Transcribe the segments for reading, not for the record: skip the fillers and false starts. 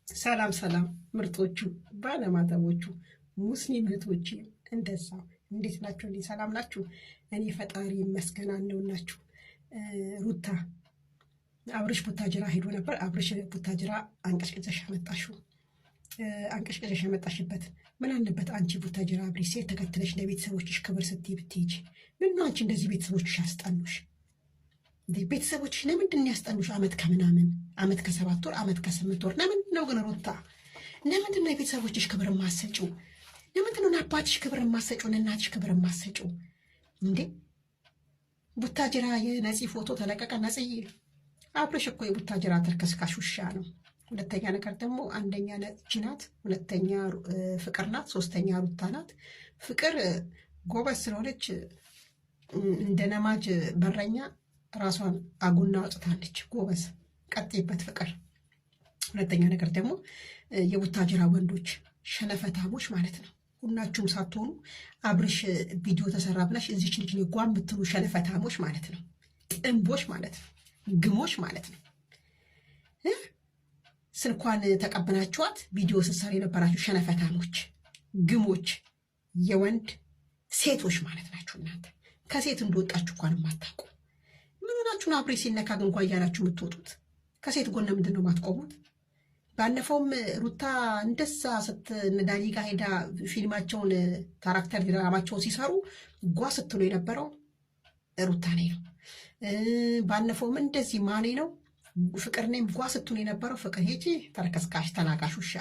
ሰላም ሰላም ምርጦቹ ባለማተቦቹ ሙስሊም እህቶቼ እንደዛው እንዴት ናችሁ? እንዴ ሰላም ናችሁ? እኔ ፈጣሪ ይመስገን አለሁላችሁ። ሩታ አብርሽ ቡታጅራ ሄዶ ነበር። አብርሽ ቡታጅራ አንቀሽቅዘሽ አመጣሽው። አንቀሽቅዘሽ ያመጣሽበት ምን አለበት? አንቺ ቡታጅራ አብሪ ሴት ተከትለሽ ለቤተሰቦችሽ ክብር ስትይ ብትሄጂ። ምን ነው አንቺ እንደዚህ ቤተሰቦችሽ ያስጠሉሽ? ቤተሰቦችሽ ለምንድን ነው ያስጠሉሽ? አመት ከምናምን አመት ከ7 ወር አመት ከ8 ወር ለምንድን ነው ግን ሩታ? ለምንድን ነው የቤተሰቦችሽ ክብር የማትሰጪው? ለምንድን ነው አባትሽ ክብር የማትሰጪው? እናትሽ ክብር የማትሰጪው? እንዴ ቡታጅራ የነፂ ፎቶ ተለቀቀ። ነፂ አብርሽ እኮ የቡታጅራ ተርከስካሽ ውሻ ነው። ሁለተኛ ነገር ደግሞ አንደኛ ነፂ ናት፣ ሁለተኛ ፍቅር ናት፣ ሶስተኛ ሩታ ናት። ፍቅር ጎበዝ ስለሆነች እንደ ነማጅ በረኛ ራሷን አጉና አውጥታለች። ጎበዝ ቀጥይበት ፍቅር። ሁለተኛ ነገር ደግሞ የቡታጅራ ወንዶች ሸነፈታሞች ማለት ነው። ሁላችሁም ሳትሆኑ አብርሽ ቪዲዮ ተሰራ ብላሽ እዚች ልጅ ጓ የምትሉ ሸነፈታሞች ማለት ነው። ጥንቦች ማለት ነው። ግሞች ማለት ነው። ስልኳን ተቀብላችኋት ቪዲዮ ስትሰሩ የነበራችሁ ሸነፈታሞች፣ ግሞች፣ የወንድ ሴቶች ማለት ናችሁ እናንተ። ከሴት እንደወጣችሁ እንኳን የማታውቁ ምን ሆናችሁን? አብሬ ሲነካ ግን እንኳን እያላችሁ የምትወጡት ከሴት ጎን ምንድን ነው የማትቆሙት? ባለፈውም ሩታ እንደዛ ዳኒ ጋር ሄዳ ፊልማቸውን ካራክተር ድራማቸውን ሲሰሩ ጓ ስትሉ የነበረው ሩታ ኔ ነው። ባለፈውም እንደዚህ ማኔ ነው ፍቅር ኔም ጓ ስትሉ የነበረው ፍቅር። ሄጂ ተረከስካሽ ተናካሽ ውሻ።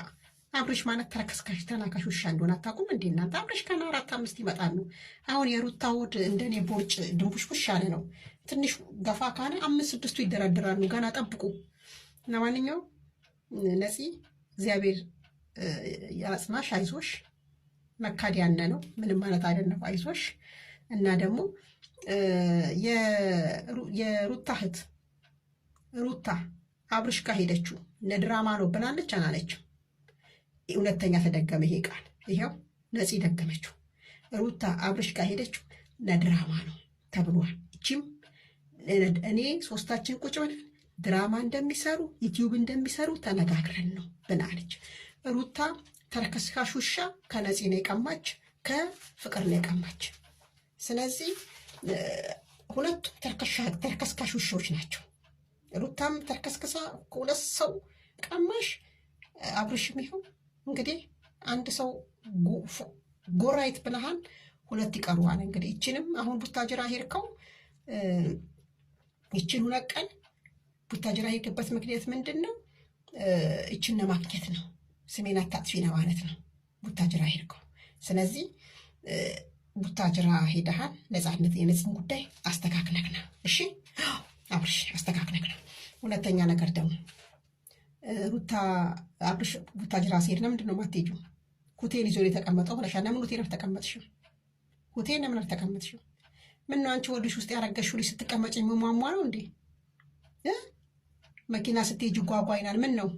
አብሬሽ ማለት ተረከስካሽ ተናካሽ ውሻ እንደሆነ አታውቁም እንዴ እናንተ? አብሬሽ ከና 4-5 ይመጣሉ። አሁን የሩታ ውድ እንደኔ ቦርጭ ድንቡሽቡሽ ያለ ነው። ትንሽ ገፋ ካለ 5-6ቱ ይደረድራሉ። ገና ጠብቁ። ለማንኛውም ነፂ እግዚአብሔር ያጽናሽ፣ አይዞሽ። መካድ ያነ ነው ምንም ማለት አይደለም። አይዞሽ። እና ደግሞ የሩታ እህት ሩታ አብርሽ ጋር ሄደችው ለድራማ ነው ብላለች አላለችም? ሁለተኛ ተደገመ ይሄ ቃል። ይሄው ነፂ ደገመችው። ሩታ አብርሽ ጋር ሄደችው ለድራማ ነው ተብሏል። እቺም እኔ ሶስታችን ቁጭ ብለን ድራማ እንደሚሰሩ ዩቲዩብ እንደሚሰሩ ተነጋግረን ነው ብላለች። ሩታ ተርከስካሽ ውሻ ከነፂ ነው የቀማች፣ ከፍቅር ነው የቀማች። ስለዚህ ሁለቱም ተርከስካሽ ውሾች ናቸው። ሩታም ተርከስክሳ ከሁለት ሰው ቀማሽ፣ አብርሽም ይኸው እንግዲህ አንድ ሰው ጎራይት ብለሃል፣ ሁለት ይቀሩዋል። እንግዲህ ይችንም አሁን ቡታጅራ ሄድከው ይችን 2 ቀን ቡታጅራ ሄድክበት ምክንያት ምንድን ነው? ይችን ለማግኘት ነው። ስሜን አታጥፊ ነው ማለት ነው ቡታጅራ ሄድከው። ስለዚህ ቡታጅራ ሄደሃል፣ ነፃነት የነፅን ጉዳይ አስተካክለክና እሺ አብርሽ አስተካክለክና። ሁለተኛ ነገር ደግሞ ሩታ አብርሽ ቡታጅራ ሲሄድ ለምንድን ነው የማትሄጂው? ሆቴል ይዞ የተቀመጠው ብለሻል። ለምን ሆቴል አልተቀመጥሽም? ሆቴል ለምን አልተቀመጥሽም? ምን ነው አንቺ ወድሽ ውስጥ ያረገሽው ልጅ ስትቀመጭ የሚሟሟ ነው እንዴ? መኪና ስትሄጂ ጓጓ ይናል። ምን ነው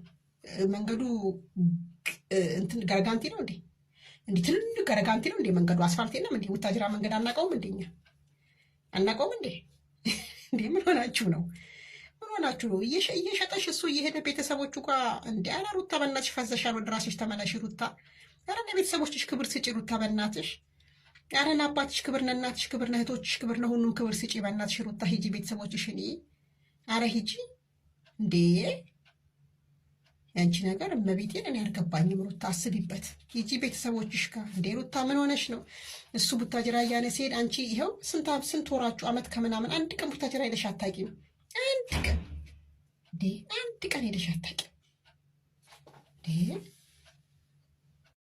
መንገዱ እንትን ገረጋንቲ ነው እንዴ? እንዲህ ትልልቅ ገረጋንቲ ነው እንዴ መንገዱ? አስፋልት የለም እንዴ? ቡታጅራ መንገድ አናውቀውም እንዴ? እኛ አናውቀውም እንዴ? እንዴ ምን ሆናችሁ ነው? ምን ሆናችሁ ነው? እየሸጠሽ እሱ እየሄደ ቤተሰቦቹ ጋር እንዴ? ኧረ ሩታ በእናትሽ ፈዘሻል። ወደ ራስሽ ተመለሽ ሩታ። ኧረ ለቤተሰቦችሽ ክብር ስጪ ሩታ በእናትሽ። ኧረ ለአባትሽ ክብር፣ ለእናትሽ ክብር፣ ለእህቶችሽ ክብር፣ ለሁሉም ክብር ስጪ በእናትሽ ሩታ። ሂጂ ቤተሰቦችሽን። ኧረ ሂጂ እንዴ! ያንቺ ነገር እመቤቴን እኔ አልገባኝም ሩታ። አስቢበት። ሂጂ ቤተሰቦችሽ ጋር። እንዴ ሩታ ምን ሆነሽ ነው? እሱ ቡታጅራ እያለ ሲሄድ አንቺ ይኸው ስንት ወራችሁ? አመት ከምናምን አንድ ቀን ቡታጅራ ሄደሽ አታውቂም? አንድ ቀን ሄደሽ አታውቂም?